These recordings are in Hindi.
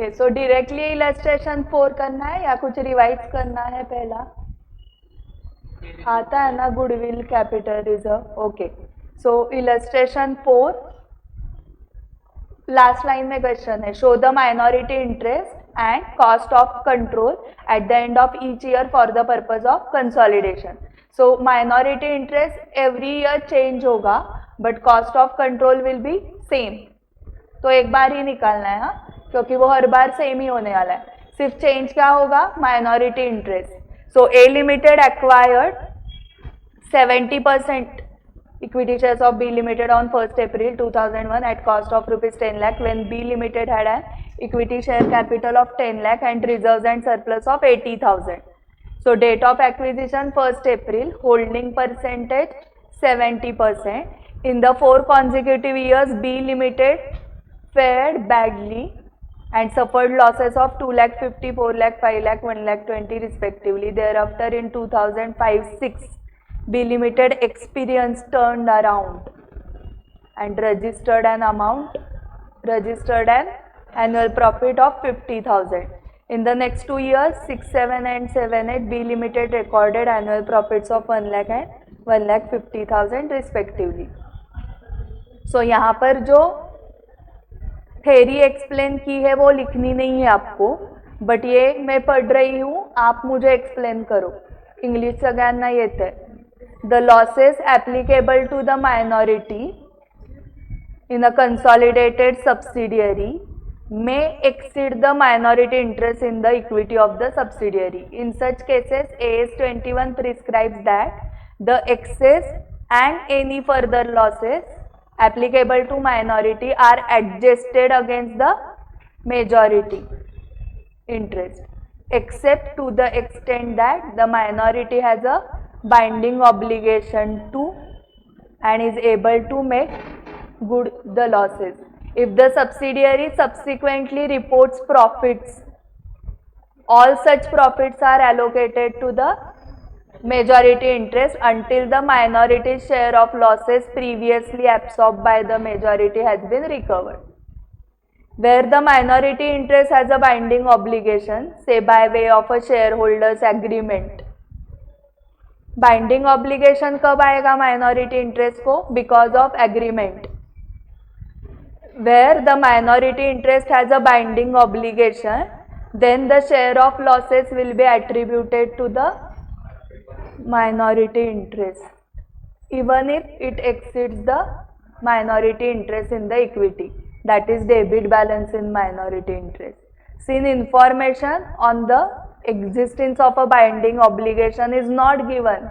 ओके, सो डायरेक्टली इलस्ट्रेशन 4 करना है या कुछ रिवाइज करना है? पहला आता है ना, goodwill capital reserve. Okay, so illustration 4 last line में क्वेश्चन है, show the minority interest and cost of control at the end of each year for the purpose of consolidation. So minority interest every year change होगा but cost of control will be same. तो एक बार ही निकालना है, हाँ, क्योंकि वो हर बार सेम ही होने वाला है। सिर्फ चेंज क्या होगा? Minority interest. So A limited acquired 70% equity shares of B Limited on 1st April 2001 at cost of rupees 10 lakh when B Limited had an equity share capital of 10 lakh and reserves and surplus of 80,000. So date of acquisition 1st April, holding percentage 70%. In the 4 consecutive years, B Limited fared badly and suffered losses of 2 lakh 50, 4 lakh, 5 lakh, 1 lakh 20 respectively. Thereafter in 2005-06, B Limited experience turned around and registered an annual profit of 50,000. In the next 2 years, 6, 7 and 7, 8, B Limited recorded annual profits of 1 lakh and 1,50,000 respectively. So यहाँ पर जो थेरी एक्सप्लेन की है वो लिखनी नहीं है आपको, बट ये मैं पढ़ रही हूँ, आप मुझे एक्सप्लेन करो. इंग्लिश सगळ्यांना येते. The losses applicable to the minority in a consolidated subsidiary may exceed the minority interest in the equity of the subsidiary. In such cases, AS 21 prescribes that the excess and any further losses applicable to minority are adjusted against the majority interest, except to the extent that the minority has a binding obligation to and is able to make good the losses. If the subsidiary subsequently reports profits, all such profits are allocated to the majority interest until the minority share of losses previously absorbed by the majority has been recovered. Where the minority interest has a binding obligation, say by way of a shareholders agreement. Binding obligation कब आएगा माइनॉरिटी इंटरेस्ट को? Because of agreement. Where the minority interest has a binding obligation, then the share of losses will be attributed to the minority interest even if it exceeds the minority interest in the equity, that is debit balance in minority interest. Since information on the existence of a binding obligation is not given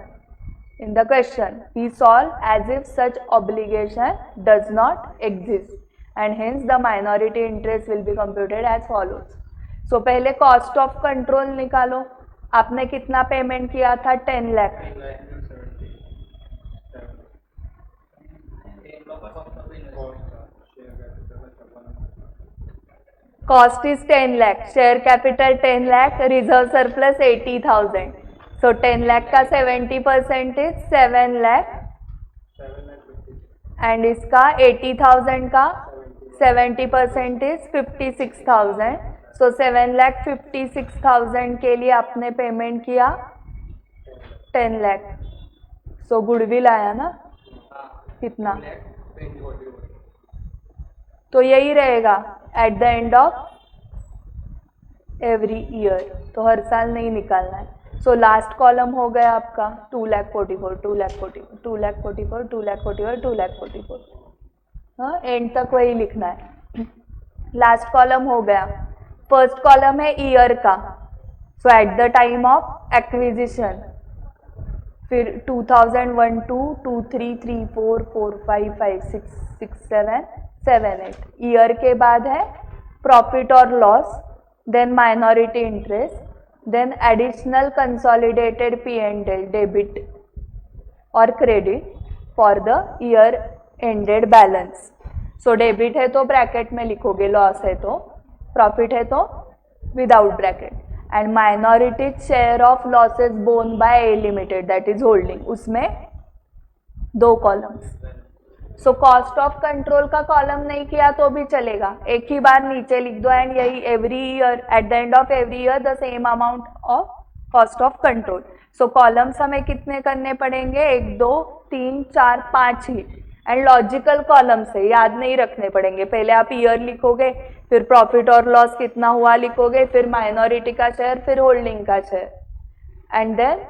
in the question, we solve as if such obligation does not exist and hence the minority interest will be computed as follows. So पहले cost of control निकालो. आपने कितना पेमेंट किया था? 10 lakh. Cost is 10 lakh, share capital 10 lakh, reserve surplus 80,000. So 10 lakh का 70% is 7 lakh and इसका 80,000 का 70% is 56,000. So 7 lakh 56,000 के लिए आपने पेमेंट किया 10 lakh. So गुडविल आया ना कितना? तो यही रहेगा eight the end of every year. तो हर साल नहीं निकालना है. सो लास्ट कॉलम हो गया आपका 2,44,000, 2,44,000, 2,44,000, 2,44,000, 2,44,000. हाँ, एंड तक वही लिखना है. लास्ट कॉलम हो गया. फर्स्ट कॉलम है ईयर का. So at the time of acquisition, फिर 2001, 2, 2, 3, 3, 4, 4, 5, 5, 6, 6, 7, 7, 8. ईयर के बाद है प्रॉफिट और loss, then minority interest, then additional consolidated P&L debit और credit for the year ended balance. So debit है तो ब्रैकेट में लिखोगे, लॉस है तो, प्रॉफिट है तो without bracket. And minority share of losses borne by A limited that is holding, उसमें 2 columns. So cost of control का कॉलम नहीं किया तो भी चलेगा, एक ही बार नीचे लिख दो एंड यही every year eight the end of every year the same amount of cost of control. So columns हमें कितने करने पड़ेंगे, 1 2 3 4 5 ही, एंड लॉजिकल कॉलम से याद नहीं रखने पड़ेंगे। पहले आप ईयर लिखोगे, फिर प्रॉफिट और लॉस कितना हुआ लिखोगे, फिर माइनॉरिटी का शेयर, फिर होल्डिंग का share, and then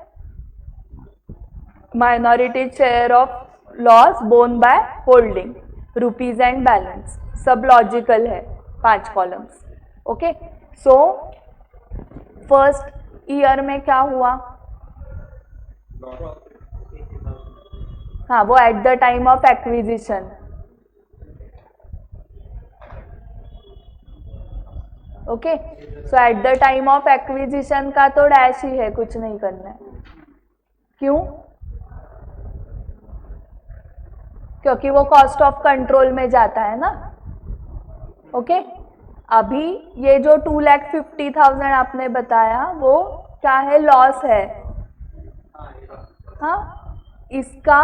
minority share of loss borne by holding, rupees and balance, सब लॉजिकल है 5 columns. Okay, so first year में क्या हुआ, हाँ वो at the time of acquisition. Okay, so at the time of acquisition का तो डैश ही है, कुछ नहीं करना है। क्यों, क्योंकि वो कॉस्ट ऑफ कंट्रोल में जाता है ना। ओके, अभी ये जो 2,50,000 आपने बताया वो क्या है, लॉस है। हाँ, इसका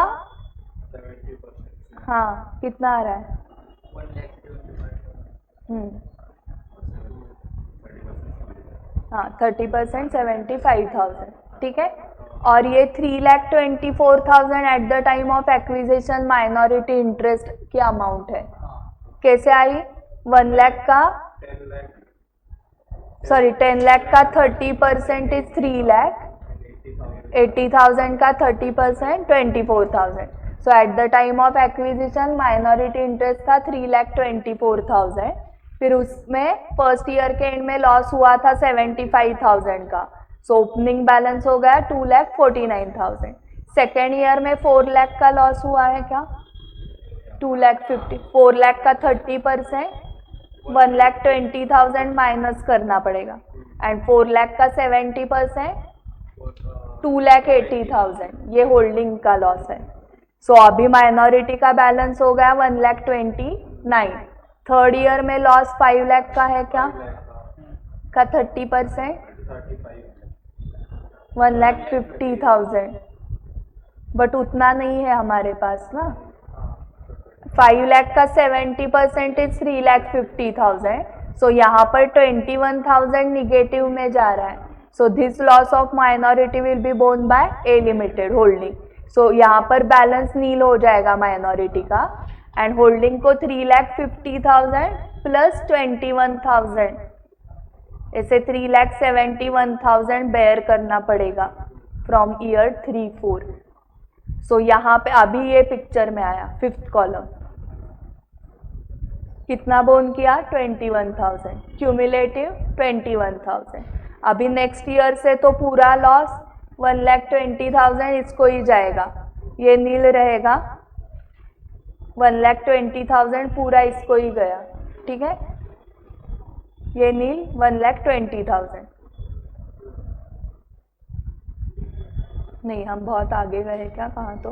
हाँ कितना आ रहा है, हाँ 30%, 75,000, ठीक है। और ये 3,24,000 eight the time of acquisition minority interest की अमाउंट है। कैसे आई, 1 लाख का, सॉरी 10 लाख का 30% इज 3 लाख, 80,000 का 30% 24,000। So at the time of acquisition minority interest था 3,24,000, फिर उसमें फर्स्ट ईयर के एंड में लॉस हुआ था 75,000 का, सो ओपनिंग बैलेंस हो गया 2,49,000। सेकेंड ईयर में 4 लाख का लॉस हुआ है क्या, 2,50,000, 4 लाख का 30%, 1,20,000 माइनस करना पड़ेगा, एंड 4 लाख का 70%, 2,80,000, ये होल्डिंग का लॉस है। सो अभी माइनॉरिटी का बैलेंस हो गया 1,29,000। थर्ड ईयर में लॉस 5 लाख का है क्या, का 30%, 1,50,000, बट उतना नहीं है हमारे पास ना। 5 लाख का 70% इज 3,50,000, सो यहाँ पर 21,000 निगेटिव में जा रहा है। So this loss of minority will be borne by A limited holding. सो यहाँ पर बैलेंस नील हो जाएगा माइनॉरिटी का, एंड होल्डिंग को 3,50,000 प्लस 21,000, ऐसे 3,71,000 बेयर करना पड़ेगा फ्रॉम ईयर 3-4। सो यहाँ पे अभी ये पिक्चर में आया, 5th कॉलम कितना बोन किया, 21,000, क्यूमुलेटिव 21,000। अभी नेक्स्ट ईयर से तो पूरा लॉस 1,20,000 इसको ही जाएगा, ये नील रहेगा, 1,20,000 पूरा इसको ही गया, ठीक है, ये नील 1,20,000। नहीं हम बहुत आगे गए क्या, कहाँ तो,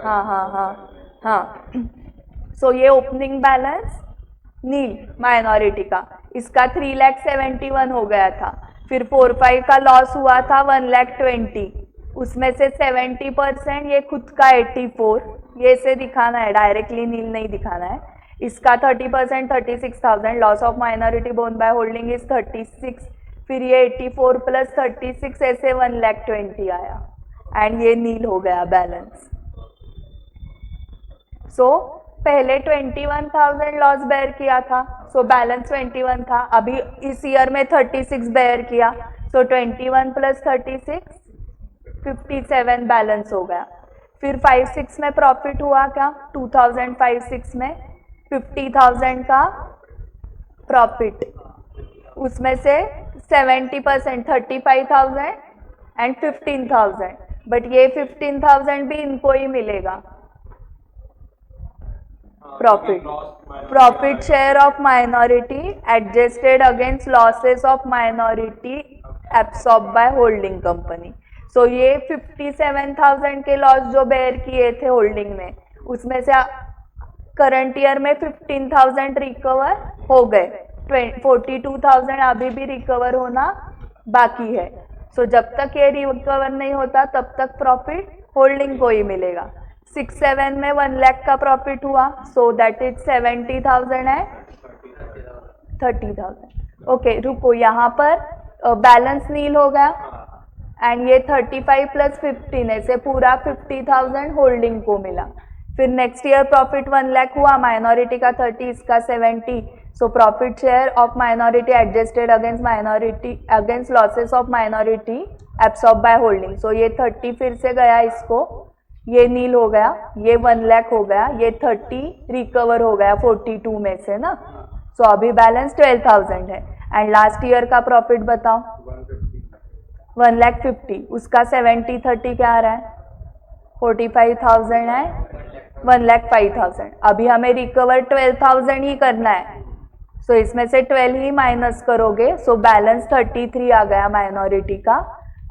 हाँ हाँ हाँ हाँ। सो ये ओपनिंग बैलेंस नील माइनॉरिटी का, इसका 3,71,000 हो गया था, फिर 4-5 का लॉस हुआ था 1,20,000, उसमें से 70% ये खुद का 84, ये से दिखाना है, डायरेक्टली नील नहीं दिखाना है। इसका 30% 36,000, loss of minority bone by holding is 36, फिर ये 84 प्लस 36 ऐसे 1,20,000 आया, एंड ये नील हो गया बैलेंस। सो पहले 21,000 लॉस बेयर किया था, सो बैलेंस 21 था, अभी इस ईयर में 36 बेयर किया, सो 21 प्लस 36 57 बैलेंस हो गया। फिर 5-6 में प्रॉफिट हुआ क्या, 2005-6 में 50,000 का प्रॉफिट, उसमें से 70% 35,000 एंड 15,000, बट ये 15,000 भी इनको ही मिलेगा profit share of minority adjusted against losses of minority absorb by holding company. So ये 57,000 के लॉस जो बेयर किए थे होल्डिंग में, उसमें से करंट ईयर में 15,000 रिकवर हो गए, 42,000 अभी भी रिकवर होना बाकी है। सो जब तक ये रिकवर नहीं होता तब तक प्रॉफिट होल्डिंग को ही मिलेगा। 6-7 में 1 लाख का प्रॉफिट हुआ, सो दैट इज 70,000 है 30,000। ओके रुको, यहाँ पर बैलेंस नील हो गया एंड ये 35 प्लस 15 से पूरा 50,000 होल्डिंग को मिला। फिर नेक्स्ट ईयर प्रॉफिट 1 लाख हुआ, माइनॉरिटी का 30, इसका 70, so profit share of minority adjusted against losses of minority absorb by holding. So ये 30 फिर से गया, इसको ये नील हो गया, ये 1 लाख हो गया, ये 30 रिकवर हो गया 42 में से ना, सो अभी बैलेंस 12,000 है। एंड लास्ट ईयर का प्रॉफिट बताओ 1,50,000, उसका 70-30 क्या आ रहा है 45,000 है 1,05,000। अभी हमें रिकवर 12,000 ही करना है, सो इसमें से 12 ही माइनस करोगे, सो बैलेंस 33 आ गया माइनॉरिटी का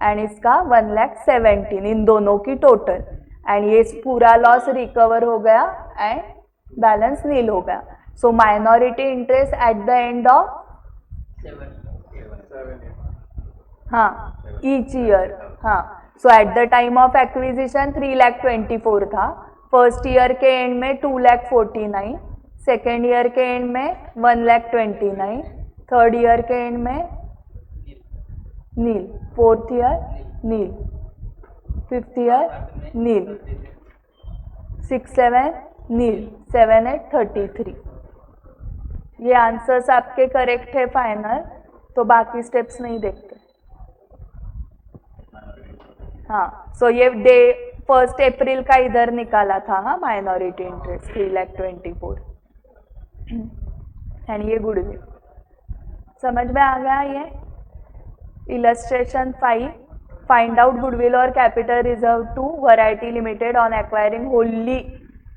एंड इसका 1,17,000 इन दोनों की टोटल। एंड ये पूरा लॉस रिकवर हो गया एंड बैलेंस नील हो गया। So minority interest at the end of each year, so at the time of acquisition 3,24,000 था, फर्स्ट ईयर के एंड में 2,49,000, सेकेंड ईयर के एंड में 1,29,000, थर्ड ईयर के एंड में नील, फोर्थ ईयर नील, फिफ्थ ईयर नील, 6-7 नील, 7-8 33। ये आंसर्स आपके करेक्ट है फाइनल, तो बाकी स्टेप्स नहीं देखते। सो ये डे 1 अप्रैल का इधर निकाला था माइनॉरिटी इंटरेस्ट 3,24,000 एंड ये गुडविल। समझ में आ गया ये? इलस्ट्रेशन 5, फाइंड आउट गुडविल और capital reserve to variety limited on acquiring wholly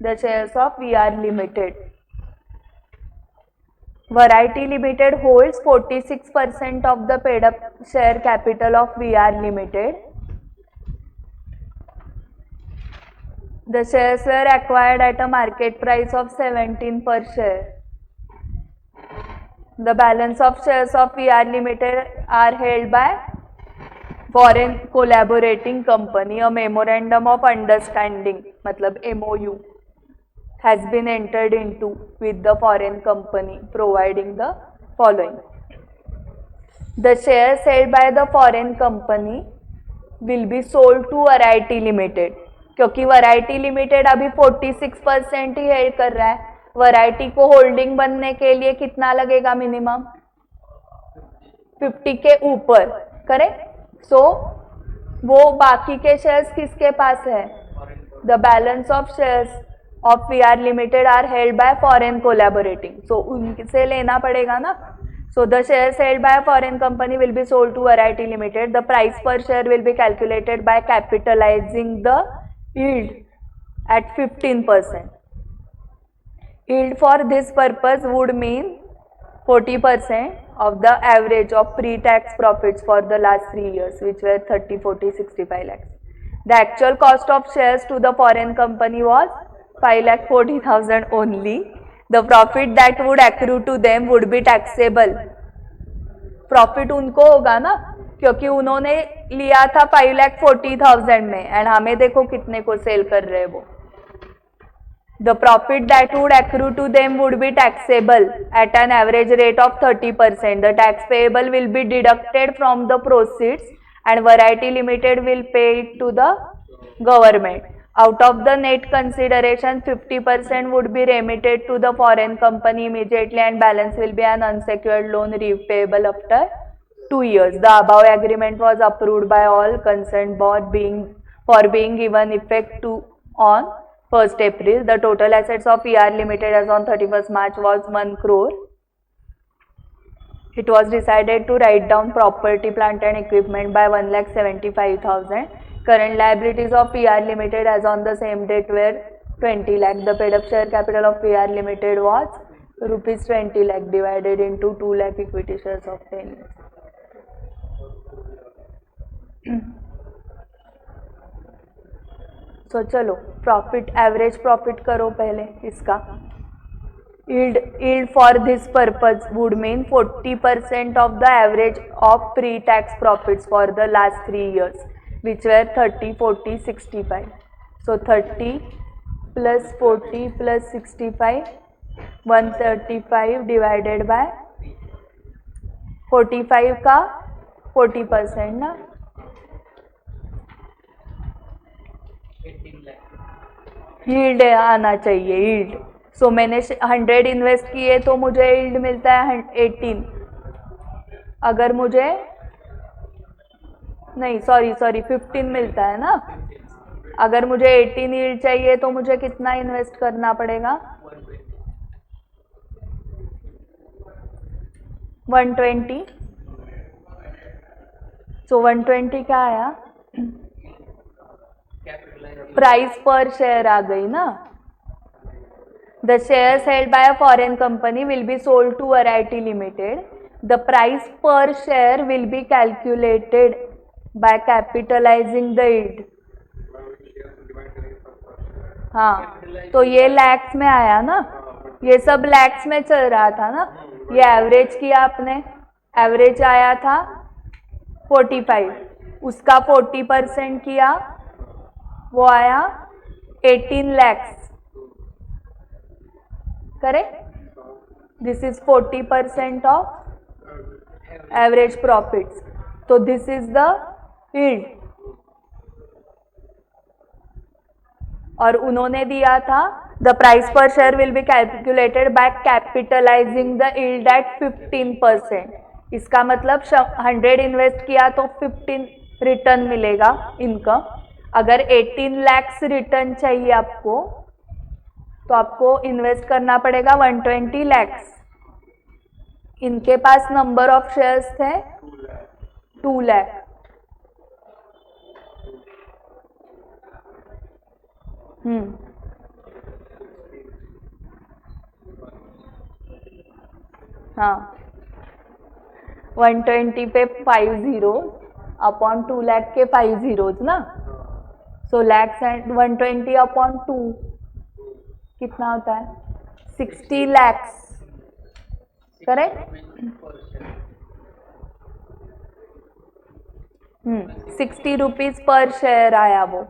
the shares of VR limited. Variety Limited holds 46% of the paid up share capital of VR Limited. The shares were acquired at a market price of 17 per share. The balance of shares of VR Limited are held by foreign collaborating company. A memorandum of understanding, मतलब MOU, has been entered into with the foreign company providing the following. The shares held by the foreign company will be sold to Variety Limited, क्योंकि Variety Limited अभी 46% ही हेल्ड कर रहा है। Variety को होल्डिंग बनने के लिए कितना लगेगा मिनिमम 50 के ऊपर, करेक्ट? सो वो बाकी के शेयर्स किसके पास है? The balance of shares of VR Limited are held by foreign collaborating, so उनसे लेना पड़ेगा ना। So the shares held by a foreign company will be sold to Variety Limited. The price per share will be calculated by capitalizing the yield at 15%. Yield for this purpose would mean 40% of the average of pre-tax profits for the last 3 years, which were 30, 40, 65 lakhs. The actual cost of shares to the foreign company was 5,40,000 only. The profit that would accrue to them would be taxable. Profit उनको होगा ना, क्योंकि उन्होंने लिया था 5,40,000 में एंड हमें देखो कितने को सेल कर रहे हैं वो। The profit that would accrue to them would be taxable at an average rate of 30%. The tax payable will be deducted from the proceeds and Variety Limited will pay it to the government. Out of the net consideration, 50% would be remitted to the foreign company immediately and balance will be an unsecured loan repayable after 2 years. The above agreement was approved by all concerned board for being given effect to on 1st April. The total assets of VR Limited as on 31st March was 1 crore. It was decided to write down property, plant and equipment by 1,75,000. Current liabilities of VR Limited as on the same date were 20 lakh. The paid up share capital of VR Limited was rupees 20 lakh divided into 2 lakh equity shares of 10 lakhs. So चलो प्रॉफिट, एवरेज प्रॉफिट करो पहले इसका। Yield for this purpose would mean 40% of the average of pre-tax profits for the last 3 years, which were 30, 40, 65. So 30 plus 40 plus 65, 135 divided by 45 का 40% ना, 18 लाख यील्ड आना चाहिए, यील्ड। सो मैंने 100 इन्वेस्ट किए तो मुझे यील्ड मिलता है 18। अगर मुझे नहीं, सॉरी 15 मिलता है ना। अगर मुझे 18 यील्ड चाहिए तो मुझे कितना इन्वेस्ट करना पड़ेगा? 120। सो 120 क्या आया? प्राइस पर शेयर आ गई ना। The shares held by a foreign company will be sold to variety limited. The price per share will be calculated by capitalising the yield. हाँ, तो ये लैक्स में आया ना, ये सब लैक्स में चल रहा था ना। ये एवरेज किया आपने, एवरेज आया था 45, उसका 40% किया, वो आया 18 lakhs, correct. This is 40% of average profits, so this is the yield. और उन्होंने दिया था the price per share will be calculated by capitalising the yield at 15%। इसका मतलब 100 इन्वेस्ट किया तो 15 रिटर्न मिलेगा इनकम। अगर 18 लैक्स रिटर्न चाहिए आपको तो आपको इन्वेस्ट करना पड़ेगा 120 लैक्स। इनके पास नंबर ऑफ शेयर्स थे 2 लाख। हाँ, 120 पे 5 जीरो अपॉन 2 लाख के 5 जीरोज ना। सो लैक्स एंड 120 अपॉन 2 कितना होता है? 60 lakhs, correct. 60 rupees per share आया वो।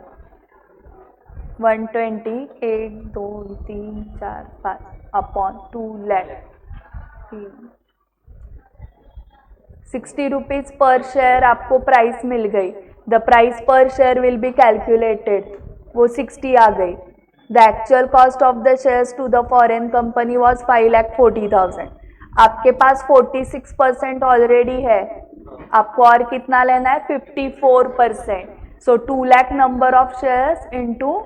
120 1 2 3 4 5 upon 2 lakh, 60 rupees per share आपको प्राइस मिल गई। The price per share will be calculated, वो 60 आ गई। The actual cost of the shares to the foreign company was 5,40,000। आपके पास 46% ऑलरेडी है, आपको और कितना लेना है? 54%। सो 2 lakh number of shares into,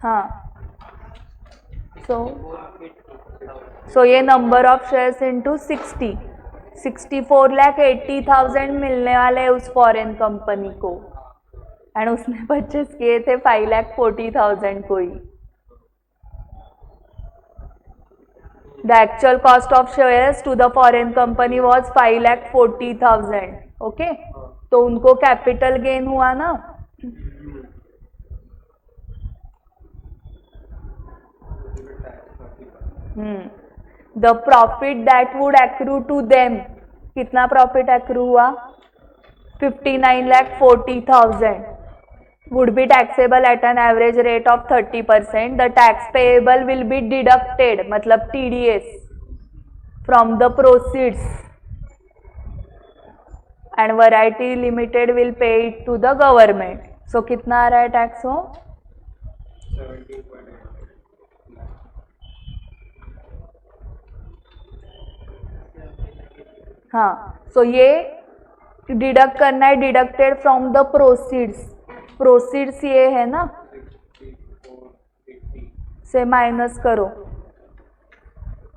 हाँ, सो ये नंबर ऑफ शेयर्स इनटू 60, 64,80,000 मिलने वाले उस फॉरेन कंपनी को, एंड उसने परचेस किए थे 5,40,000 को ही। The actual cost of shares to the foreign company was 5,40,000। Okay, तो उनको कैपिटल गेन हुआ ना। The profit that would accrue to them, कितना प्रॉफिट एक्रू हुआ? 59,40,000 would be taxable at an average rate of 30%. The tax payable will be deducted, मतलब TDS, from the proceeds, and Variety Limited will pay it to the government. So कितना आ रहा है टैक्स हो? 17.8। हाँ, सो ये डिडक्ट करना है, deducted from the proceeds. Proceeds ये है ना, से माइनस करो।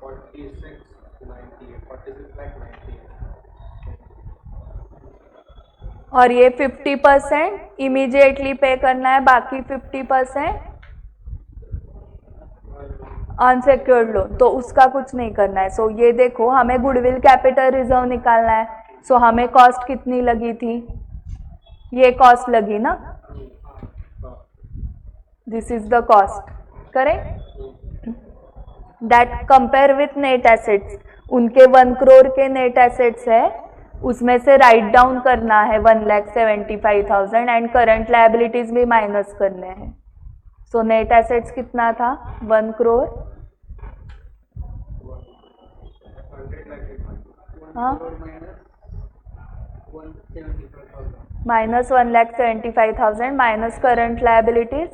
46,98। और ये 50% इमीडिएटली पे करना है, बाकी 50% अनसेक्योर्ड लोन, तो उसका कुछ नहीं करना है। सो ये देखो, हमें गुडविल कैपिटल रिजर्व निकालना है। सो हमें कॉस्ट कितनी लगी थी? ये कॉस्ट लगी ना, this is the cost, correct. That compare with net assets, उनके 1 करोड़ के नेट एसेट्स है, उसमें से राइट डाउन करना है 1,75,000 एंड करंट लायबिलिटीज भी माइनस करने हैं. सो नेट एसेट्स कितना था 1 crore. हाँ माइनस 1,75,000 माइनस करंट लायबिलिटीज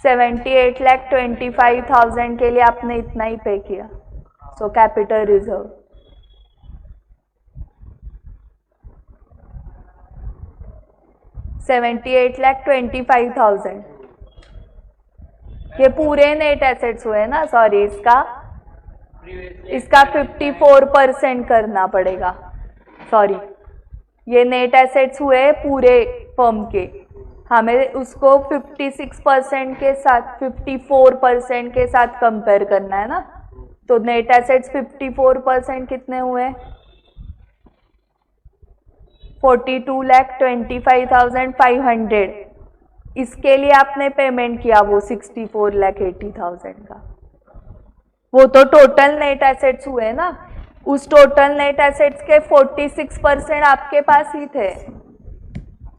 78,25,000 के लिए आपने इतना ही पे किया. सो कैपिटल रिजर्व 78,25,000 ये पूरे नेट एसेट्स हुए ना. सॉरी इसका 54% करना पड़ेगा. सॉरी ये नेट एसेट्स हुए पूरे फर्म के, हमें उसको 56% के साथ 54% के साथ कंपेयर करना है ना. तो नेट एसेट्स 54% कितने हुए 42,25,500. इसके लिए आपने पेमेंट किया वो 64,80,000 का. वो तो टोटल नेट एसेट्स हुए ना. उस टोटल नेट एसेट्स के 46% आपके पास ही थे.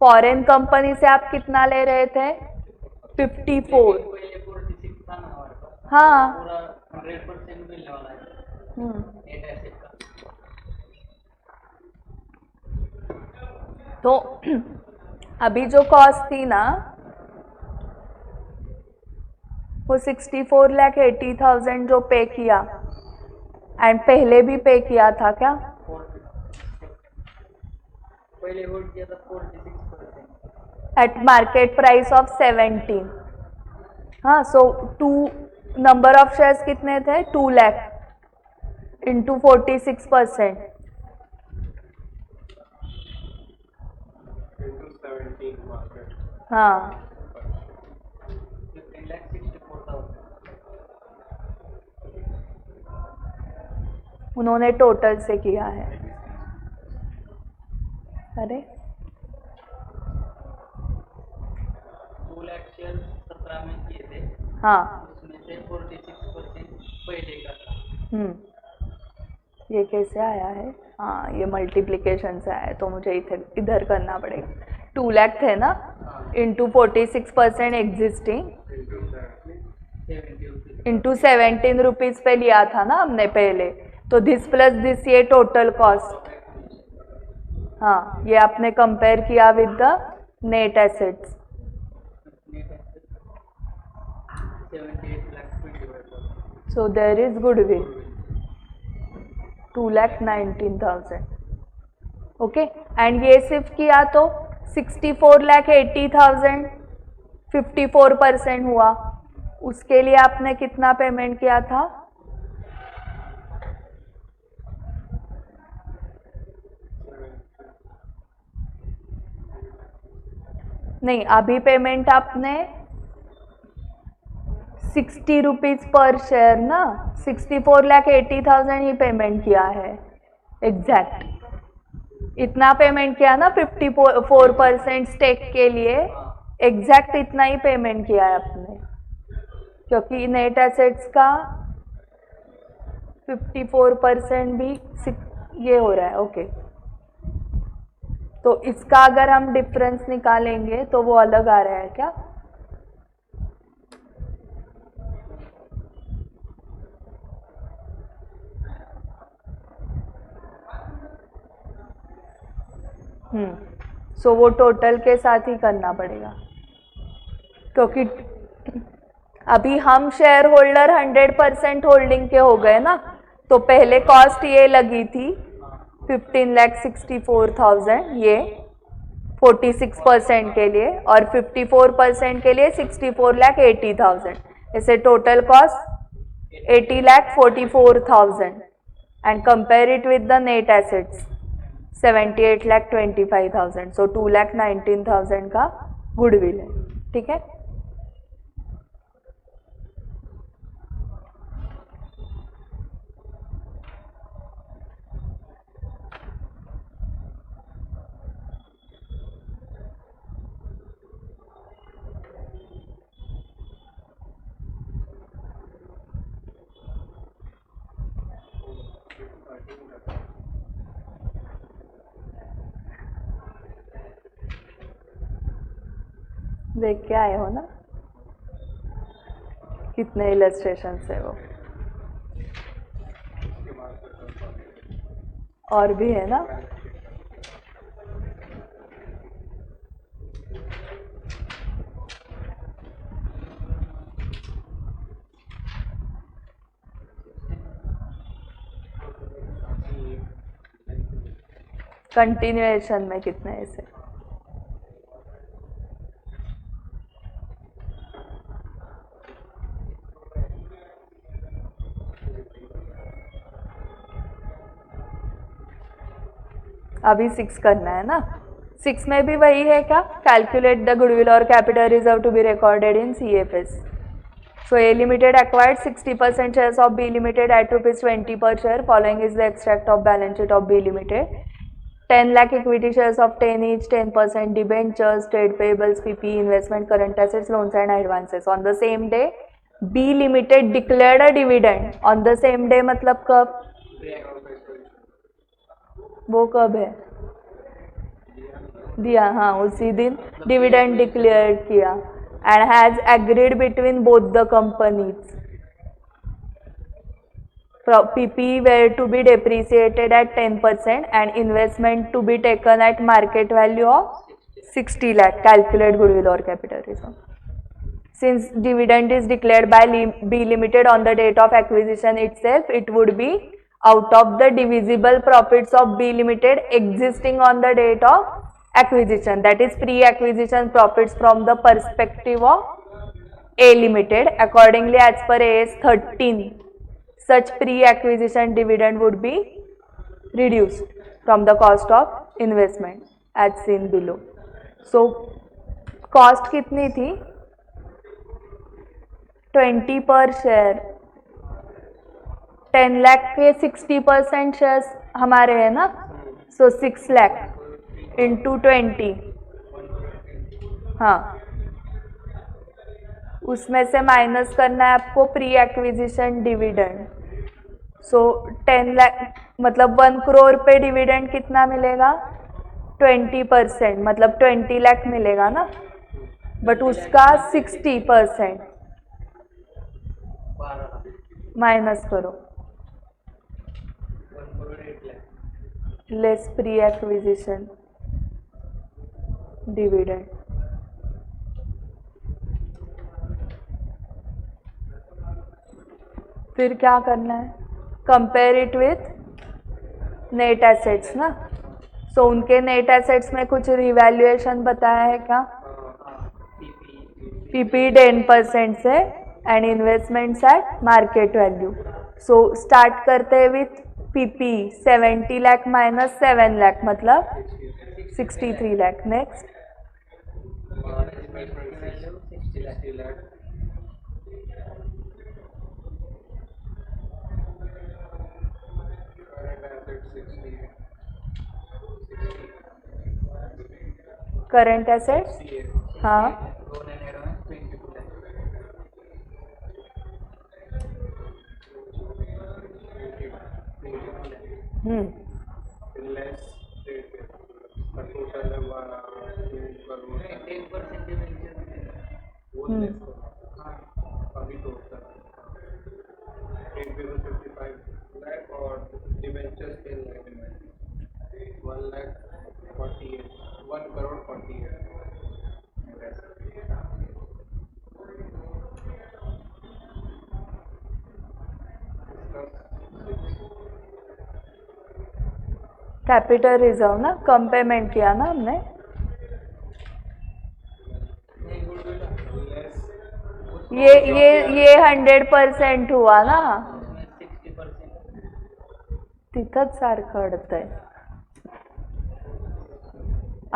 फॉरेन कंपनी से आप कितना ले रहे थे 54. हाँ तो अभी जो कॉस्ट थी ना वो 64,80,000 जो पे किया एंड पहले भी पे किया था क्या पहले होल्ड किया था 46% एट मार्केट प्राइस ऑफ 17. हाँ सो 2 नंबर ऑफ शेयर्स कितने थे 2 लाख इंटू 46%. हाँ 15,64,000 उन्होंने टोटल से किया है. अरे 2 लाख शेयर 17 में किए थे. हाँ उसमें से 46% पहले का था. ये कैसे आया है. हाँ ये मल्टीप्लिकेशन से आया है तो मुझे इधर करना पड़ेगा. 2 लाख थे ना इंटू 46% एग्जिस्टिंग इंटू 17 रुपीज पे लिया था ना हमने पहले. तो दिस प्लस दिस ये टोटल कॉस्ट. हाँ ये आपने कंपेयर किया with the net assets. 78,25,000 so there is goodwill 2,19,000. Okay and ये सिर्फ किया तो 64,80,000 54% हुआ. उसके लिए आपने कितना पेमेंट किया था नहीं अभी पेमेंट आपने 60 रुपीज पर शेयर ना 64,80,000 ही पेमेंट किया है एग्जैक्ट. इतना पेमेंट किया ना 54% स्टेक के लिए एग्जैक्ट इतना ही पेमेंट किया है आपने क्योंकि नेट एसेट्स का 54% भी ये हो रहा है. ओके तो इसका अगर हम डिफरेंस निकालेंगे तो वो अलग आ रहा है क्या सो वो टोटल के साथ ही करना पड़ेगा क्योंकि अभी हम शेयर होल्डर 100% होल्डिंग के हो गए ना. तो पहले कॉस्ट ये लगी थी 15,64,000 ये 46% के लिए और 54% के लिए 64,80,000. ऐसे total cost 80,44,000 and compare it with the net assets 78,25,000. सो 2,19,000 का गुडविल है. ठीक है देख के आए हो ना कितने इलस्ट्रेशन है वो, और भी है ना। कंटिन्यूएशन में कितने ऐसे, अभी 6 करना है ना। 6 में भी वही है क्या, कैलकुलेट द गुडविल और capital reserve to be recorded in CFS. So A Limited acquired 60% shares of B Limited at ₹20 per share. Following is the extract of balance sheet of B Limited. 10 lakh equity shares of 10 each, 10% debentures, trade payables, PPE, investment, current assets, loans and advances. On the same day, B Limited declared a dividend. On the same day मतलब कब, वो कब है, दिया, हाँ उसी दिन डिविडेंड डिक्लेयर किया. And has agreed between both the companies. PPE were to be depreciated at 10% and investment to be taken at market value of 60 lakh. Calculate goodwill or capital reserve. Since dividend is declared by B Limited on the date of acquisition itself, it would be out of the divisible profits of B Limited existing on the date of acquisition, that is pre-acquisition profits from the perspective of A Limited. Accordingly, as per AS 13, such pre-acquisition dividend would be reduced from the cost of investment as seen below. So cost कितनी थी, 20 पर शेयर, 10 लाख के 60% शेयर्स हमारे है ना, सो 6 लाख इंटू 20, हाँ उसमें से माइनस करना है आपको प्री एक्विजिशन डिविडेंड. सो 10 लाख मतलब 1 करोड़ पे डिविडेंड कितना मिलेगा, 20%, मतलब 20 लाख मिलेगा ना, बट उसका 60% माइनस करो, लेस प्री एक्विजिशन डिविडेंड. फिर क्या करना है, compare it with net assets ना. सो उनके नेट एसेट्स में कुछ रिवैल्यूएशन बताया है क्या, पीपी 10% से and investments eight market value. So start करते हैं with PP 70 lakh minus 7 lakh मतलब 63 लाख. नेक्स्ट करंट एसेट्स, हाँ अभी तो 55 लाख और डिवेंचर्स 10 लाख में 1 करोड़ 48. कैपिटल रिजर्व ना, कम पेमेंट किया ना हमने, ये 100% हुआ ना, तिथंच सारखं अडतंय.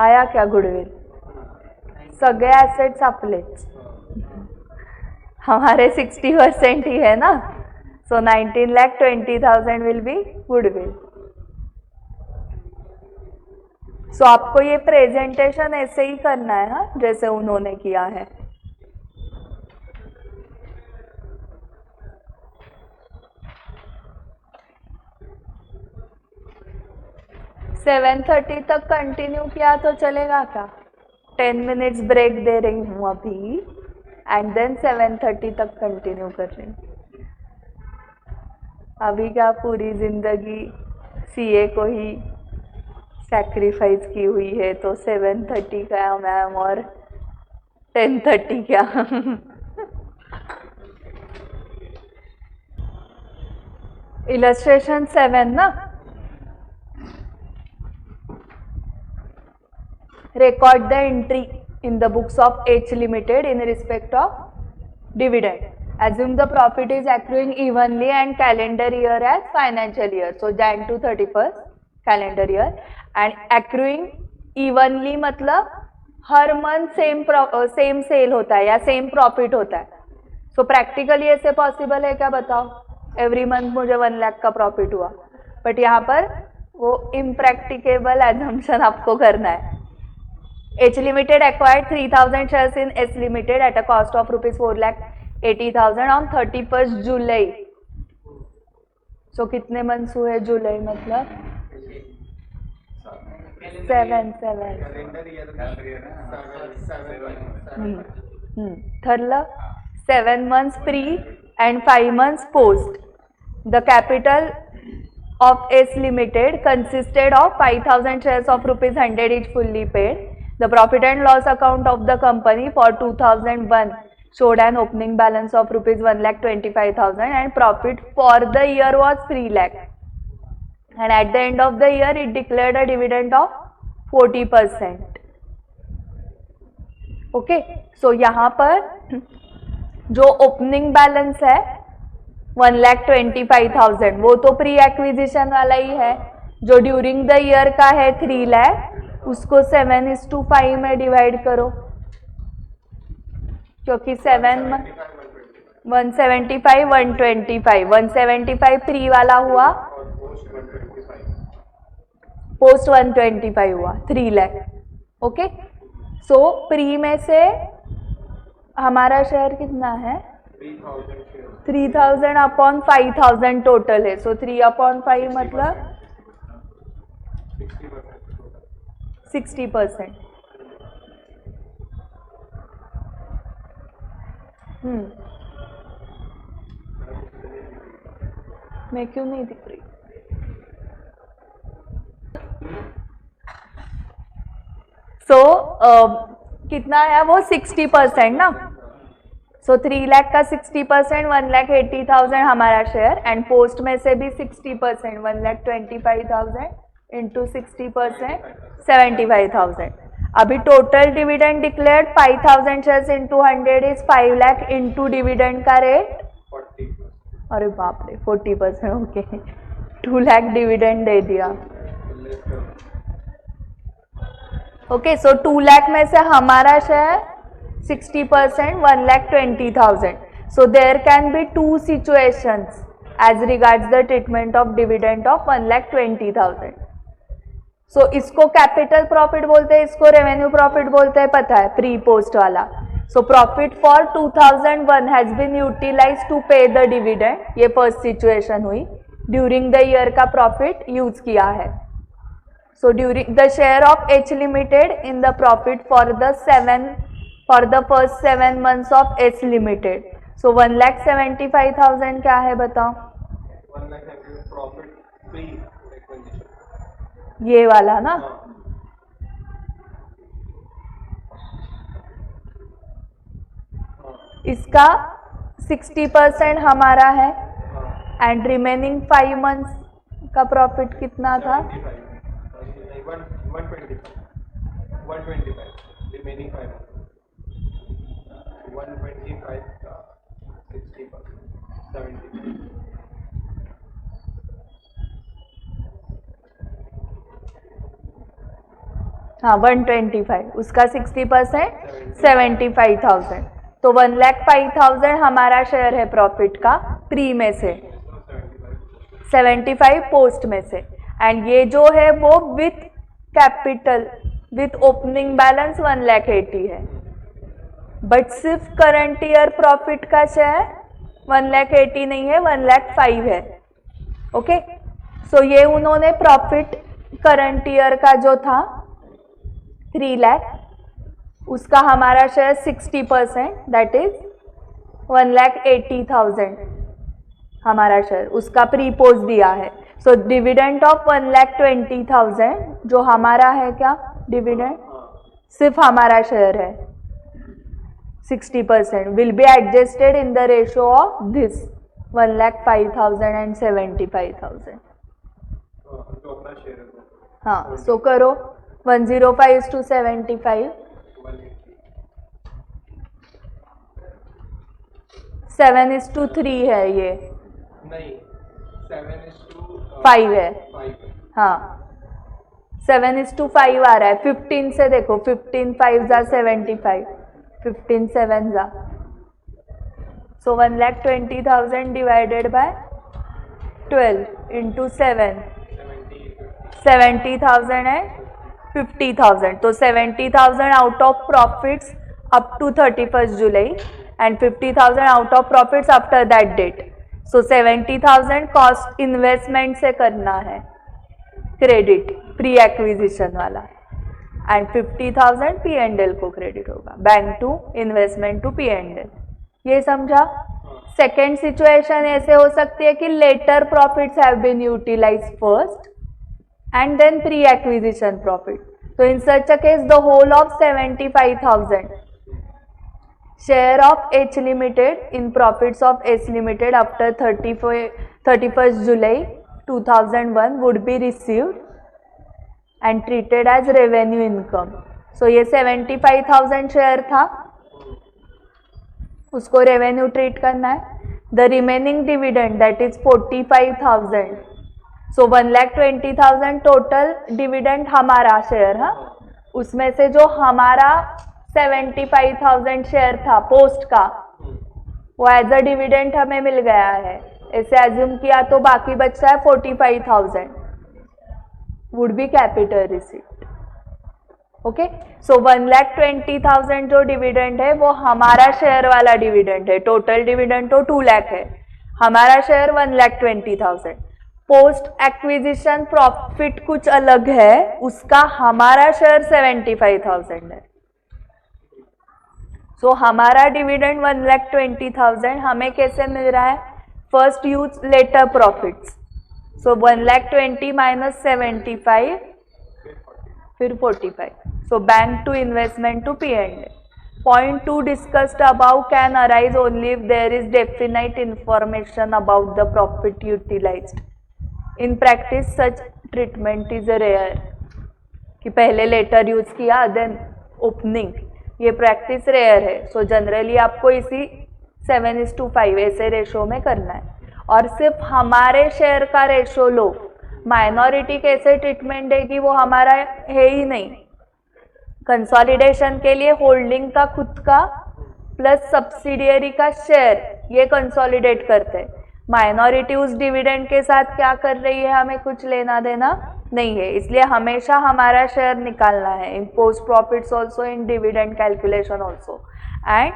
आया क्या गुडविल, सगळे ॲसेट्स आपलेच, हमारे 60% ही है ना. सो 19,20,000 विल बी गुडविल. सो आपको ये प्रेजेंटेशन ऐसे ही करना है, हाँ जैसे उन्होंने किया है. 7:30 तक कंटिन्यू किया तो चलेगा क्या? 10 मिनट्स ब्रेक दे रही हूँ अभी एंड देन 7:30 तक कंटिन्यू कर रही हूँ। अभी क्या पूरी जिंदगी सीए को ही सैक्रिफाइस की हुई है, तो 7:30 का मैम और 10:30 क्या? इलस्ट्रेशन 7 ना, record the entry in the books of H Limited in respect of dividend. Assume the profit is accruing evenly and calendar year as financial year. So Jan to 31st calendar year and accruing evenly मतलब हर मंथ सेम सेल होता है या सेम प्रॉफिट होता है. सो प्रैक्टिकली ऐसे पॉसिबल है क्या बताओ? एवरी मंथ मुझे 1 लाख का प्रॉफिट हुआ, बट यहाँ पर वो इम्प्रैक्टिकेबल एजम्पशन आपको करना है. H Limited acquired 3,000 shares in S Limited at a cost of rupees 4,80,000 on 31st July. So कितने मंथ्स हुए जुलाई मतलब 7. ठरलं 7 months pre and 5 months post. The capital of S Limited consisted of 5,000 shares of rupees 100 each fully paid. The profit and loss account of the company for 2001 showed an opening balance of rupees 1,25,000 and profit for the year was 3 lakh. And at the end of the year it declared a dividend of 40%. Okay, so यहाँ पर जो ओपनिंग बैलेंस है 1,25,000 वो तो प्री एक्विजिशन वाला ही है. जो ड्यूरिंग द ईयर का है 3 लाख, उसको 7:5 में डिवाइड करो, क्योंकि 175 125 175 प्री वाला हुआ, पोस्ट 125 हुआ, 3 लाख. ओके, सो प्री में से हमारा शेयर कितना है? 3,000 अपॉन 5,000 टोटल है. सो 3/5 मतलब 60%. मैं क्यों नहीं दिख रही? कितना है वो 60% ना. सो 3 लाख का 60% 1,80,000 हमारा शेयर एंड पोस्ट में से भी 60% 1,25,000 इंटू 60% 75,000. अभी total dividend declared 5,000 shares into 100 is 5 lakh into dividend का रेट 40. अरे बाप रे 40%. ओके, 2 लाख डिविडेंड दे दिया. ओके, सो 2 लाख में से हमारा share 60% 1,20,000. So there can be 2 situations as regards the treatment of dividend of 1,20,000. So इसको कैपिटल प्रॉफिट बोलते हैं, इसको रेवेन्यू प्रॉफिट बोलते हैं, पता है, प्री पोस्ट वाला. So profit for 2001 has been utilized to pay the dividend. ये फर्स्ट सिचुएशन हुई. ड्यूरिंग द ईयर का प्रॉफिट यूज किया है. So during the share of H Limited in the profit for the first 7 months of S Limited. So 1,75,000 क्या है बताओ? 1 lakh प्रॉफिट प्री एक्विजिशन, ये वाला ना. इसका 60% हमारा है एंड रिमेनिंग 5 मंथ्स का प्रॉफिट कितना था? 125 रिमेनिंग 5 125 का 60% 70. हाँ 125, उसका 60% 75,000. तो 1,05,000 हमारा शेयर है प्रॉफिट का प्री में से, 75 पोस्ट में से. एंड ये जो है वो with capital with opening balance 1,80,000 है. बट सिर्फ करंट ईयर प्रॉफिट का शेयर 1,80,000 नहीं है, 1,05,000 है. ओके, सो ये उन्होंने प्रॉफिट करंट ईयर का जो था 3 लाख, उसका हमारा शेयर 60%, दैट इज 1,80,000 हमारा शेयर, उसका प्रीपोज दिया है. सो डिविडेंड ऑफ 1,20,000 जो हमारा है, क्या डिविडेंड सिर्फ हमारा शेयर है 60%, will be adjusted in the ratio of this 1,05,000 and 75,000. जो अपना शेयर है. हाँ, सो करो 105:75, 7:3 है ये, नहीं 7:5 है. 5. हाँ 7:5 आ रहा है. 15 से देखो, 15 5 जा 75, 15 7 जा. सो 1,20,000 डिवाइडेड बाय 12 इंटू 7, 70,000 है 50,000. तो 70,000 out of profits up to 31st July and 50,000 out of profits after that date. So 70,000 cost investment से करना है क्रेडिट, प्री एक्विजिशन वाला, एंड 50,000 P&L को क्रेडिट होगा, bank to investment to P&L. ये समझा? सेकेंड सिचुएशन ऐसे हो सकती है कि later profits have been utilise first and then pre acquisition profit. तो in such a case the whole of 75,000 share of H Limited in profits of H Limited after 31st July 2001 would be received and treated as revenue income. So ये 75,000 शेयर था, उसको रेवेन्यू ट्रीट करना है. The remaining dividend that is 45,000. So 1,20,000 total dividend हमारा शेयर, हाँ, उसमें से जो हमारा 75,000 शेयर था पोस्ट का, वो एज अ डिविडेंड हमें मिल गया है. ऐसे एज्यूम किया तो बाकी बचा है 45,000 would be capital receipt. Okay, so 1,20,000 जो डिविडेंड है वो हमारा शेयर वाला डिविडेंड है. टोटल डिविडेंड तो 2 लाख है, हमारा शेयर 1,20,000. पोस्ट एक्विजिशन प्रॉफिट कुछ अलग है, उसका हमारा शेयर 75,000 है. सो हमारा डिविडेंड 1,20,000 हमें कैसे मिल रहा है? First use later profits. So 1,20,000 minus 75 फिर 45. So bank to investment to P&L. Point 2 discussed above can arise only if there is definite information about the profit utilized. In practice such treatment is rare. कि पहले लेटर यूज किया देन ओपनिंग, ये प्रैक्टिस रेयर है. सो जनरली आपको इसी 7:5 ऐसे रेशो में करना है. और सिर्फ हमारे शेयर का रेशो लो, माइनॉरिटी कैसे ट्रीटमेंट देगी वो हमारा है ही नहीं. कंसोलिडेशन के लिए होल्डिंग का खुद का प्लस सब्सिडियरी का शेयर ये कंसोलिडेट करते हैं. माइनॉरिटी उस डिविडेंड के साथ क्या कर रही है हमें कुछ लेना देना नहीं है, इसलिए हमेशा हमारा शेयर निकालना है in post profits also, in dividend calculation also. And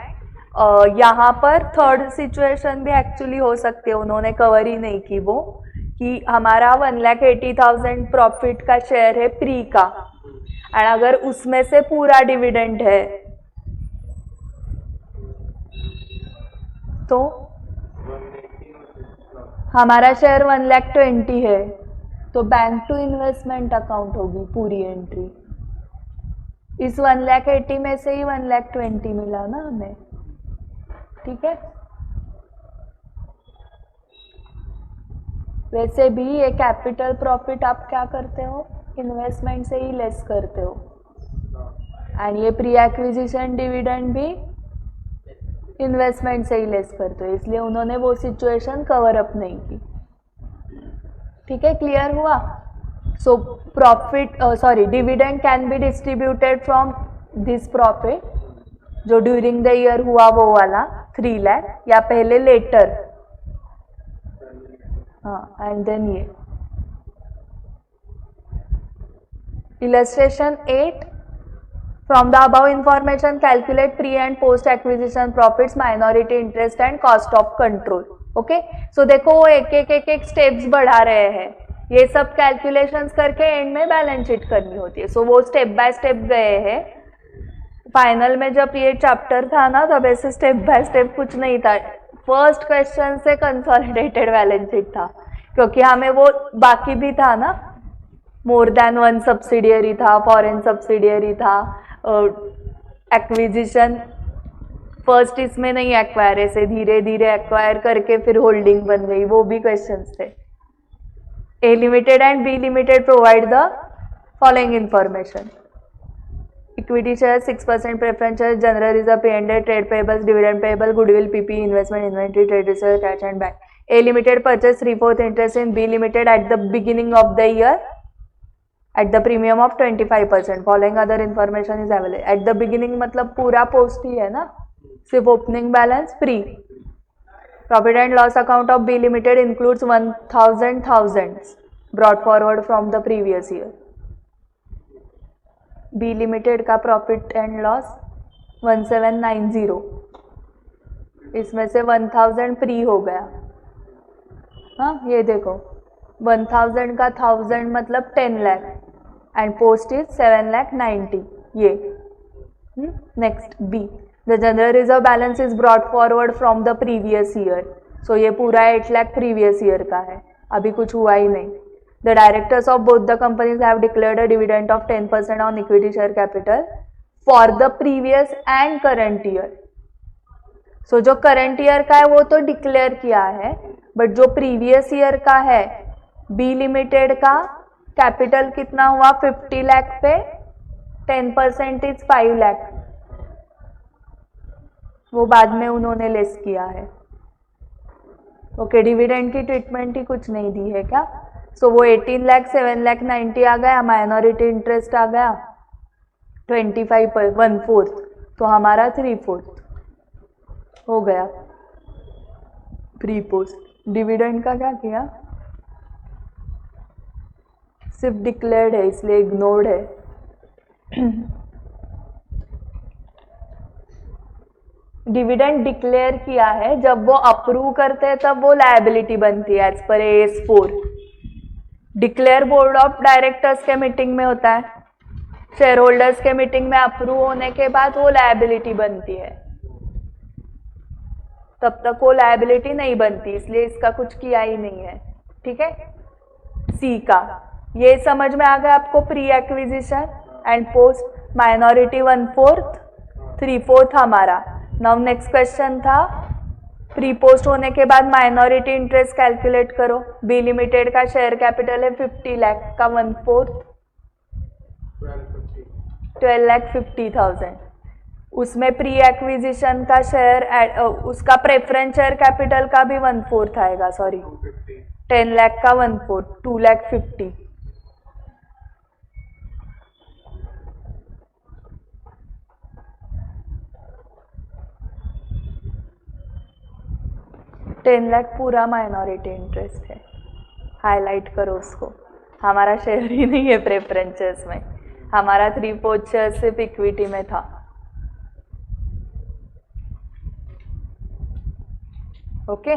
यहाँ पर थर्ड सिचुएशन भी एक्चुअली हो सकती है, उन्होंने कवर ही नहीं की वो, कि हमारा 1,80,000 प्रॉफिट का शेयर है प्री का, एंड अगर उसमें से पूरा डिविडेंड है तो हमारा शेयर 1,20,000 है, तो बैंक टू इन्वेस्टमेंट अकाउंट होगी पूरी एंट्री. इस 1,80,000 में से ही 1,20,000 मिला ना हमें, ठीक है. वैसे भी ये कैपिटल प्रॉफिट आप क्या करते हो, इन्वेस्टमेंट से ही लेस करते हो, एंड ये प्री एक्विजिशन डिविडेंड भी इन्वेस्टमेंट से ही लेस करते हो, इसलिए उन्होंने वो सिचुएशन कवर अप नहीं की. ठीक है, क्लियर हुआ? So profit dividend can be distributed from this profit जो ड्यूरिंग द ईयर हुआ वो वाला 3 लाख, या पहले लेटर, हाँ, एंड देन ये. Illustration 8. From the above information, calculate pre and post acquisition profits, minority interest and cost of control. Okay? So देखो वो एक एक स्टेप्स बढ़ा रहे हैं ये सब कैलकुलेशंस करके एंड में बैलेंस शीट करनी होती है. सो वो स्टेप बाय स्टेप गए हैं. फाइनल में जब ये चैप्टर था ना तब ऐसे स्टेप बाय स्टेप कुछ नहीं था. फर्स्ट क्वेश्चन से कंसोलिडेटेड बैलेंस शीट था, क्योंकि हमें वो बाकी भी था ना, मोर देन वन सब्सिडियरी था, फॉरेन सब्सिडियरी था, एक्विजिशन फर्स्ट इसमें नहीं एक्वायर, ऐसे धीरे धीरे एक्वायर करके फिर होल्डिंग बन गई, वो भी क्वेश्चंस थे. A limited and B limited provide the following information. Equity shares 6%, preference shares, general reserve, P&L, trade payables, dividend payable, goodwill, PP, investment, inventory, trade reserve, cash and bank. A limited purchase 3/4 interest in B limited at the beginning of the year at the premium of 25%. Following other information is available. At the beginning मतलब पूरा पोस्ट ही है ना, सिर्फ opening balance free. Profit and loss account of B limited includes 1,000 brought forward from the previous year. B limited का profit and loss 1790, इसमें से 1000 प्री हो गया. हाँ ये देखो 1000 का 1000 मतलब 10 लाख एंड पोस्ट इज 7,90,000. ये next B. The general reserve balance is brought forward from the previous year. So ये पूरा 8 लाख previous year का है, अभी कुछ हुआ ही नहीं. The directors of both the companies have declared a dividend of 10% on equity share capital for the previous and current year. So जो current year का है वो तो declare किया है, but जो previous year का है B limited का capital कितना हुआ 50 लाख पे 10% is 5 लाख, वो बाद में उन्होंने लेस किया है. ओके डिविडेंड की ट्रीटमेंट ही कुछ नहीं दी है क्या. सो वो 18 लाख 7,90,000 आ गया, माइनॉरिटी इंटरेस्ट आ गया 25 पर 1/4, तो हमारा 3/4 हो गया. प्री पोस्ट डिविडेंड का क्या किया, सिर्फ डिक्लेयर्ड है इसलिए इग्नोर्ड है. डिविडेंड डिक्लेयर किया है, जब वो अप्रूव करते हैं तब वो लायबिलिटी बनती है as per AS4. Declare board of directors के मीटिंग में होता है, शेयर होल्डर्स के मीटिंग में अप्रूव होने के बाद वो लायबिलिटी बनती है, तब तक वो लायबिलिटी नहीं बनती, इसलिए इसका कुछ किया ही नहीं है. ठीक है. सी का ये समझ में आ गया आपको, pre acquisition and post minority 1/4 3/4 हमारा. नाउ नेक्स्ट क्वेश्चन था प्री पोस्ट होने के बाद माइनॉरिटी इंटरेस्ट कैलकुलेट करो. बी लिमिटेड का शेयर कैपिटल है 50 लाख का 1/4 12,50,000. उसमें प्री एक्विजिशन का शेयर उसका प्रेफरेंस शेयर कैपिटल का भी 1/4 आएगा, सॉरी 10 लाख का 1/4 2,50,000. 10 लाख पूरा माइनॉरिटी इंटरेस्ट है, हाईलाइट करो उसको. हमारा शेयर ही नहीं है प्रेफरेंसेस में, हमारा 3/4 शेयर सिर्फ इक्विटी में था. Okay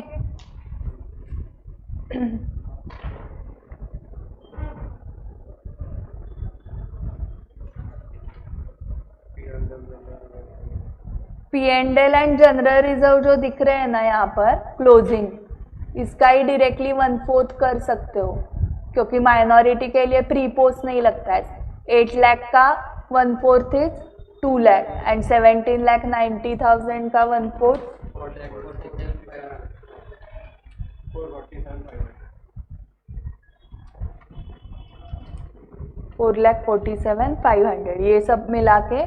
P&L and general reserve जो दिख रहे हैं ना यहाँ पर क्लोजिंग, इसका ही डायरेक्टली 1/4 कर सकते हो, क्योंकि माइनॉरिटी के लिए प्री पोस्ट नहीं लगता है. 8 लाख का 1/4 इज 2 लाख एंड 17,90,000 का 1/4 4,47,500. ये सब मिला के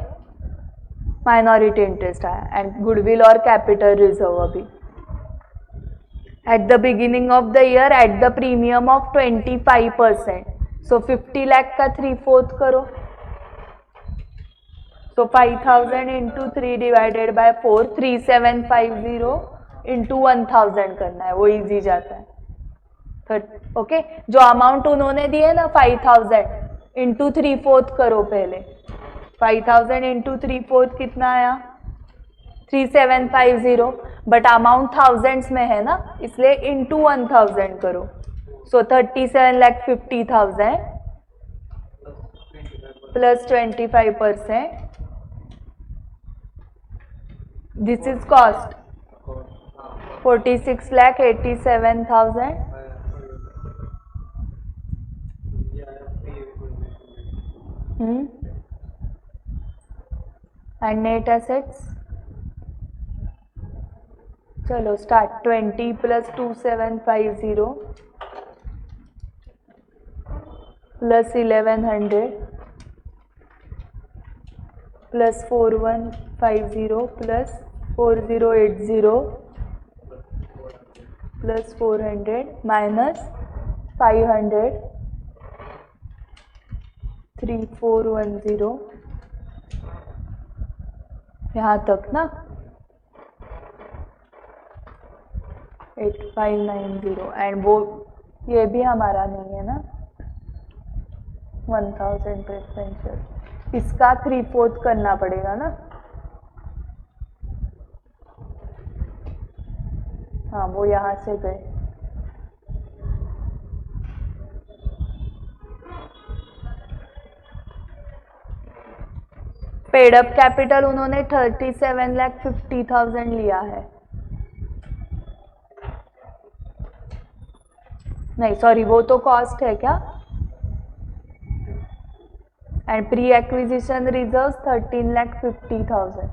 माइनॉरिटी इंटरेस्ट आया एंड गुडविल और कैपिटल रिजर्व अभी at the beginning of the year at the premium of 25%. सो 50 लाख का 3/4 करो, तो 5,000 इंटू 3 डिवाइडेड बाय 4 3750 इंटू 1,000 करना है, वो इजी जाता है. ओके जो अमाउंट उन्होंने दिए ना 5,000 इंटू 3/4 करो पहले. 5,000 इंटू 3/4 कितना आया 3750, बट अमाउंट थाउजेंड्स में है ना, इसलिए इंटू 1,000 करो. So 37,50,000 plus 25%. This is cost. 46,87,000. And net assets. चलो start 20 plus 2750 plus 1100 plus 4150 plus 4080 plus 400 minus 500 3410 यहाँ तक ना 8590 एंड वो ये भी हमारा नहीं है ना 1000 प्रेफरेंशियल इसका 3/4 करना पड़ेगा ना हाँ वो यहाँ से गए पेड अप कैपिटल उन्होंने 37,50,000 लिया है नहीं सॉरी वो तो कॉस्ट है क्या and pre acquisition reserves 13,50,000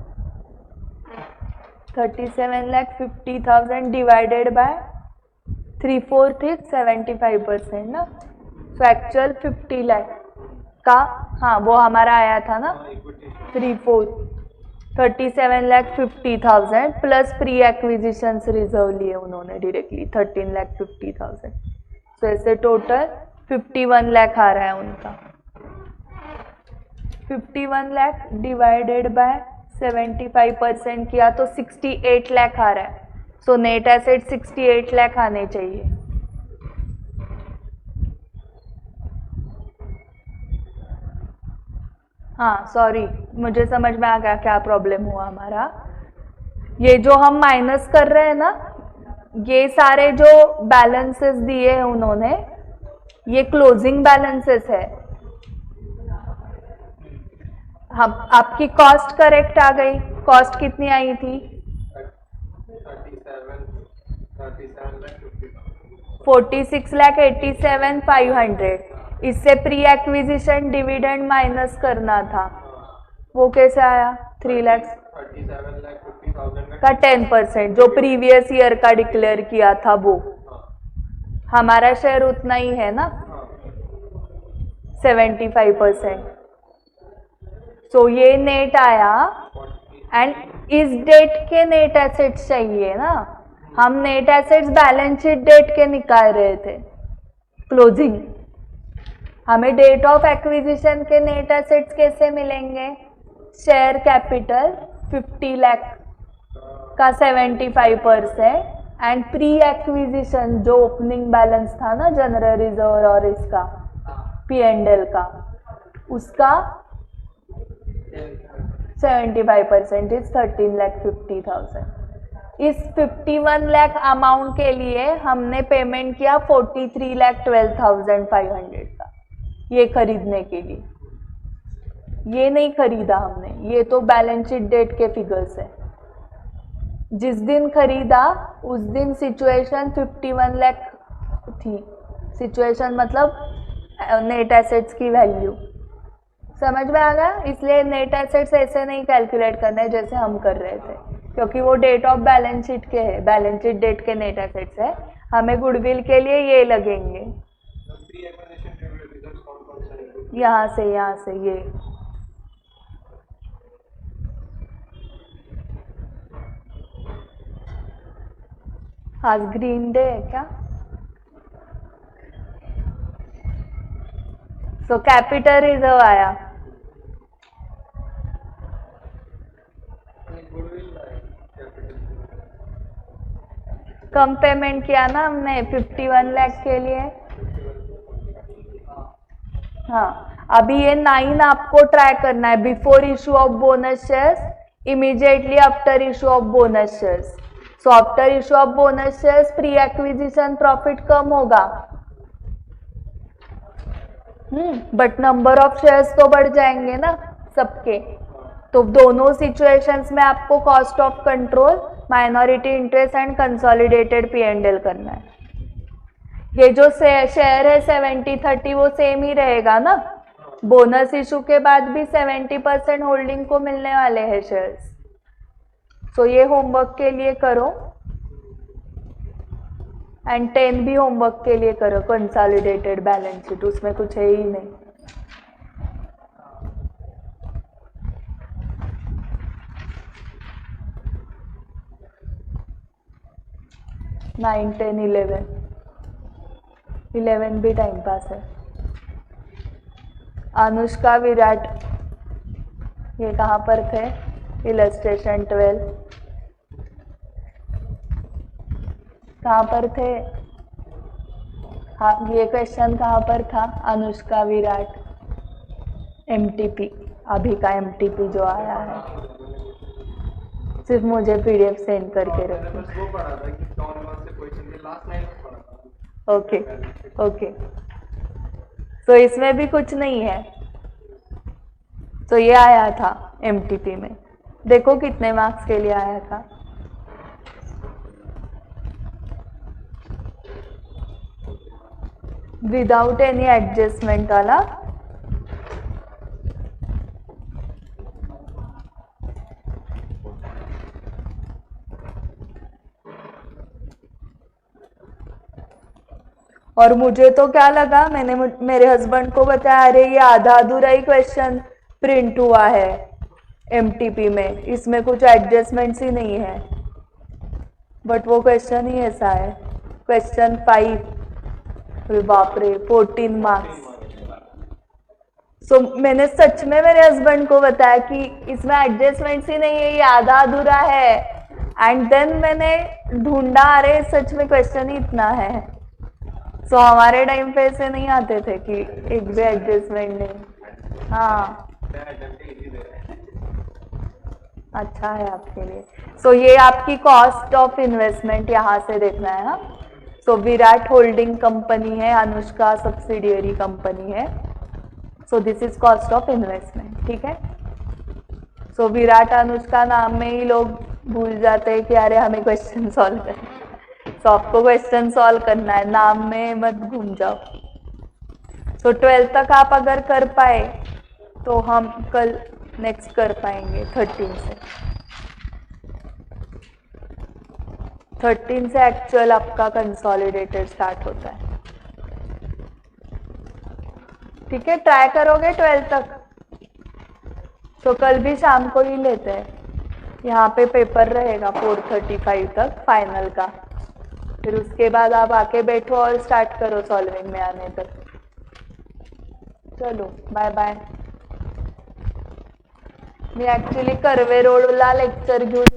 37,50,000 divided by 3/4 is 75% ना सो एक्चुअल 50 लाख का हाँ वो हमारा आया था ना 3/4 37,50,000 प्लस प्री एक्विजिशन रिजर्व लिए उन्होंने डायरेक्टली 13,50,000 तो ऐसे टोटल 51 लाख आ रहा है उनका 51 लाख डिवाइडेड बाय 75% किया तो 68 लाख आ रहा है सो नेट एसेट 68 लाख आने चाहिए हाँ सॉरी मुझे समझ में आ गया क्या प्रॉब्लम हुआ हमारा ये जो हम माइनस कर रहे हैं ना ये सारे जो बैलेंसेस दिए हैं उन्होंने ये क्लोजिंग बैलेंसेस है हम आपकी कॉस्ट करेक्ट आ गई कॉस्ट कितनी आई थी 46,87,500 इससे प्री एक्विजिशन डिविडेंड माइनस करना था वो कैसे आया 3 लाख का 10% जो प्रीवियस ईयर का डिक्लेयर किया था वो हमारा शेयर उतना ही है ना 75% सो ये नेट आया एंड इस डेट के नेट एसेट्स चाहिए ना हम net assets balance sheet date के निकाल रहे थे क्लोजिंग हमें डेट ऑफ एक्विजिशन के नेट एसेट्स कैसे मिलेंगे शेयर कैपिटल 50 लाख का 75% एंड प्री एक्विजिशन जो ओपनिंग बैलेंस था ना जनरल रिजर्व और इसका P&L का उसका 75% इज 13,50,000 इस 51 लाख अमाउंट के लिए हमने पेमेंट किया 43,12,500 का ये खरीदने के लिए ये नहीं खरीदा हमने ये तो बैलेंस शीट डेट के फिगर्स है जिस दिन खरीदा उस दिन सिचुएशन 51 लाख थी सिचुएशन मतलब नेट एसेट्स की वैल्यू समझ में आ गया इसलिए नेट एसेट्स ऐसे नहीं कैलकुलेट करना है जैसे हम कर रहे थे क्योंकि वो डेट ऑफ बैलेंस शीट के है बैलेंस शीट डेट के नेट एसेट्स है हमें गुडविल के लिए ये लगेंगे यहाँ से ये आज ग्रीन डे है क्या सो कैपिटल रिजर्व आया कम पेमेंट किया ना हमने 51 लाख के लिए हाँ अभी ये 9 आपको ट्राई करना है before issue of bonus shares immediately after issue of bonus shares so after issue of bonus shares pre acquisition profit कम होगा बट नंबर ऑफ शेयर्स तो बढ़ जाएंगे ना सबके, तो दोनों सिचुएशंस में आपको cost of control, minority interest and consolidated P&L करना है। ये जो शेयर है 70-30 वो सेम ही रहेगा ना, बोनस इशू के बाद भी 70% होल्डिंग को मिलने वाले हैं शेयर्स। सो ये होमवर्क के लिए करो एंड 10 भी होमवर्क के लिए करो, कंसोलिडेटेड बैलेंस शीट, उसमें कुछ है ही नहीं। नाइन 10 11 भी टाइम पास है। अनुष्का विराट ये कहाँ पर थे? इलस्ट्रेशन 12 कहाँ पर थे? हाँ, ये क्वेश्चन कहाँ पर था? अनुष्का विराट MTP, अभी का MTP जो आया है, सिर्फ मुझे PDF सेंड करके रखो। वो पढ़ा था कि कौन कौन से क्वेश्चन थे, लास्ट नाइट पढ़ा था। ओके ओके, तो इसमें भी कुछ नहीं है। तो ये आया था MTP में, देखो कितने मार्क्स के लिए आया था। विदाउट एनी एडजस्टमेंट वाला, और मुझे तो क्या लगा, मैंने मेरे हस्बैंड को बताया, अरे ये आधा अधूरा ही क्वेश्चन प्रिंट हुआ है MTP में, इसमें कुछ एडजस्टमेंट्स ही नहीं है। बट वो क्वेश्चन ही ऐसा है, क्वेश्चन 5, बाप रे 14 मार्क्स। सो मैंने सच में मेरे हस्बैंड को बताया कि इसमें एडजस्टमेंट्स ही नहीं है, ये आधा अधूरा है। एंड देन मैंने ढूंढा, अरे सच में क्वेश्चन ही इतना है। सो हमारे टाइम पे ऐसे नहीं आते थे कि एक भी एडजस्टमेंट नहीं। हाँ अच्छा है आपके लिए। सो ये आपकी कॉस्ट ऑफ इन्वेस्टमेंट यहाँ से देखना है। हाँ, सो विराट होल्डिंग कंपनी है, अनुष्का सब्सिडियरी कंपनी है। So this is cost of investment, ठीक है। सो विराट अनुष्का नाम में ही लोग भूल जाते हैं कि अरे हमें क्वेश्चन सॉल्व करना है। सो आपको क्वेश्चन सॉल्व करना है, नाम में मत घूम जाओ। सो 12 तक आप अगर कर पाए तो हम कल नेक्स्ट कर पाएंगे 13 से। 13 से एक्चुअल आपका कंसोलिडेटेड स्टार्ट होता है, ठीक है। ट्राई करोगे 12 तक, तो कल भी शाम को ही लेते हैं। यहाँ पे पेपर रहेगा 4:35 तक फाइनल का, फिर उसके बाद आप आके बैठो और स्टार्ट करो सॉल्विंग में आने तक। चलो बाय बाय। मी ऍक्च्युली कर्वे रोडला लेक्चर घेऊन